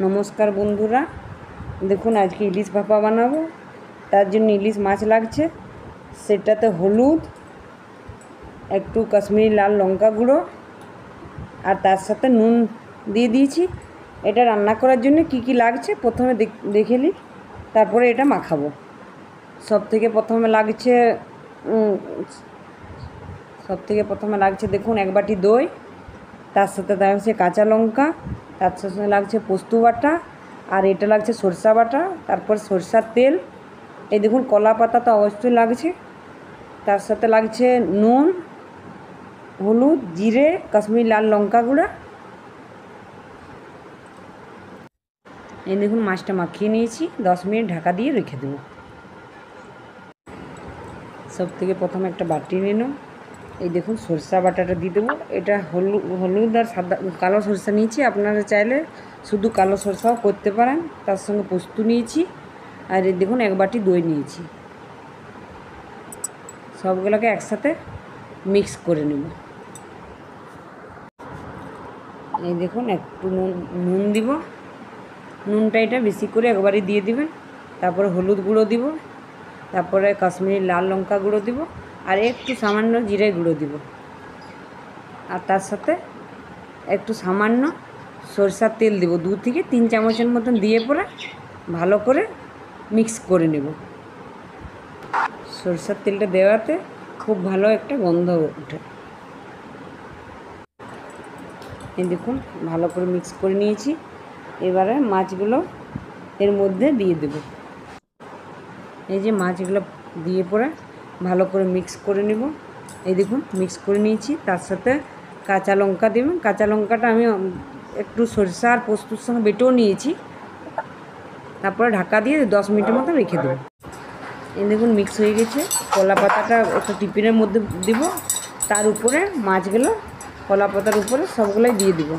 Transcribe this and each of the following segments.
নমস্কার বন্ধুরা, দেখুন আজকে ইলিশ ভাপা বানাবো। তার জন্য ইলিশ মাছ লাগছে, সেটাতে হলুদ, একটু কাশ্মীরি লাল লঙ্কা গুঁড়ো আর তার সাথে নুন দিয়ে দিয়েছি। এটা রান্না করার জন্য কি কি লাগছে প্রথমে দেখে নিই, তারপরে এটা মাখাবো। সব থেকে প্রথমে লাগছে দেখুন 1 বাটি দই, তার সাথে লাগছে কাঁচা লঙ্কা, তার সাথে লাগছে পোস্ত বাটা, আর এটা লাগছে সরষা বাটা, তারপর সরষার তেল। এই দেখুন কলা পাতা তো অবশ্যই লাগছে, তার সাথে লাগছে নুন, হলুদ, জিরে, কাশ্মীরি লাল লঙ্কা গুঁড়া। এই দেখুন মাছটা মাখিয়ে নিয়েছি, 10 মিনিট ঢাকা দিয়ে রেখে দেবো। সব থেকে প্রথমে একটা বাটি নিয়ে নাও। এই দেখুন সরষা বাটাটা দিয়ে দেবো। এটা হলুদ আর সাদা কালো সরষা নিয়েছি, আপনারা চাইলে শুধু কালো সরষাও করতে পারেন। তার সঙ্গে পোস্ত নিয়েছি, আর এই দেখুন 1 বাটি দই নিয়েছি। সবগুলোকে একসাথে মিক্স করে নেব। এই দেখুন একটু নুন দিব, নুনটা এটা বেশি করে একবারই দিয়ে দিবেন। তারপরে হলুদ গুঁড়ো দিব, তারপরে কাশ্মীরি লাল লঙ্কা গুঁড়ো দিব, আর একটু সামান্য জিরে গুঁড়ো দিব, আর তার সাথে একটু সামান্য সরষার তেল দিব, 2 থেকে 3 চামচের মতন দিয়ে পরে ভালো করে মিক্স করে নেব। সরষার তেলটা দেওয়াতে খুব ভালো একটা গন্ধ ওঠে। এই দেখুন ভালো করে মিক্স করে নিয়েছি। এবারে মাছগুলো এর মধ্যে দিয়ে দেব। এই যে মাছগুলো দিয়ে পরে ভালো করে মিক্স করে নেব। এই দেখুন মিক্স করে নিয়েছি। তার সাথে কাঁচা লঙ্কা দেবেন। কাঁচা লঙ্কাটা আমি একটু সরষা আর পোস্তর সঙ্গে বেটেও নিয়েছি। তারপরে ঢাকা দিয়ে 10 মিনিটের মতো রেখে দেব। এই দেখুন মিক্স হয়ে গেছে। কলা পাতাটা একটা টিফিনের মধ্যে দিব, তার উপরে মাছগুলো কলা পাতার উপরে সবগুলোই দিয়ে দিব।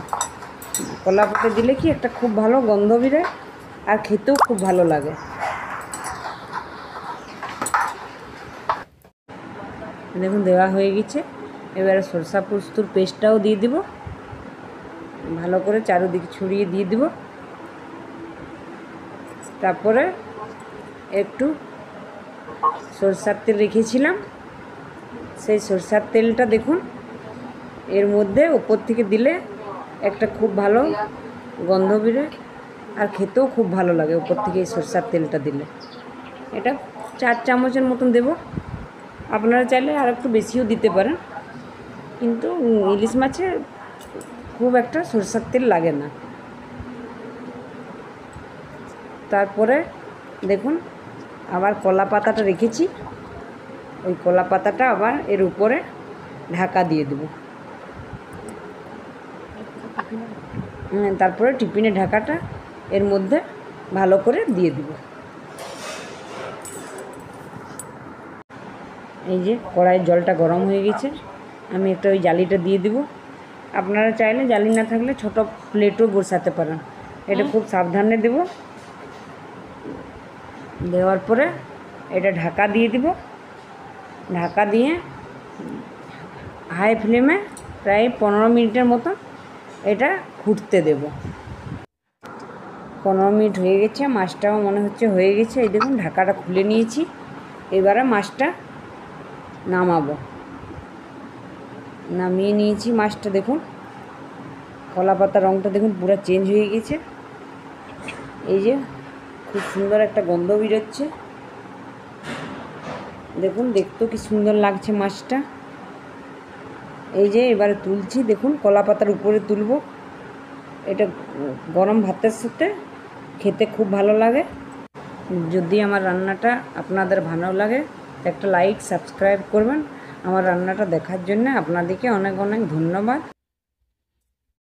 কলা পাতা দিলে কি একটা খুব ভালো গন্ধ বেরোয়, আর খেতেও খুব ভালো লাগে। দেখুন দেওয়া হয়ে গেছে। এবারে সরষা পোস্তর পেস্টটাও দিয়ে দিব, ভালো করে চারিদিকে ছড়িয়ে দিয়ে দিব। তারপরে একটু সরষার তেল রেখেছিলাম, সেই সরষার তেলটা দেখুন এর মধ্যে ওপর থেকে দিলে একটা খুব ভালো গন্ধ বেরোয়, আর খেতেও খুব ভালো লাগে ওপর থেকে এই সরষার তেলটা দিলে। এটা 4 চামচের মতন দেব। আপনারা চাইলে আর একটু বেশিও দিতে পারেন, কিন্তু ইলিশ মাছে খুব একটা সরষার তেল লাগে না। তারপরে দেখুন আবার কলা পাতাটা রেখেছি, ওই কলা পাতাটা আবার এর উপরে ঢাকা দিয়ে দেব। তারপরে টিফিনের ঢাকাটা এর মধ্যে ভালো করে দিয়ে দিব। এই যে কড়াইয়ের জলটা গরম হয়ে গেছে, আমি একটা ওই জালিটা দিয়ে দিব। আপনারা চাইলে জালি না থাকলে ছোট প্লেটও বসাতে পারেন। এটা খুব সাবধানে দেব। দেওয়ার পরে এটা ঢাকা দিয়ে দিব। ঢাকা দিয়ে হাই ফ্লেমে প্রায় 15 মিনিটের মতো এটা ফুটতে দেব। 15 মিনিট হয়ে গেছে, মাছটাও মনে হচ্ছে হয়ে গেছে। এই দেখুন ঢাকাটা খুলে নিয়েছি। এবারে মাছটা নামিয়ে নিয়েছি মাছটা। দেখুন কলা পাতার রঙটা দেখুন পুরো চেঞ্জ হয়ে গেছে। এই যে খুব সুন্দর একটা গন্ধ বেরোচ্ছে। দেখুন দেখতেও কি সুন্দর লাগছে মাছটা। এই যে এবারে তুলছি, দেখুন কলা পাতার উপরে তুলব। এটা গরম ভাতের সাথে খেতে খুব ভালো লাগে। যদি আমার রান্নাটা আপনাদের ভালো লাগে একটা লাইক সাবস্ক্রাইব করবেন। আমার রান্নাটা দেখার জন্য আপনাদেরকে অনেক অনেক ধন্যবাদ।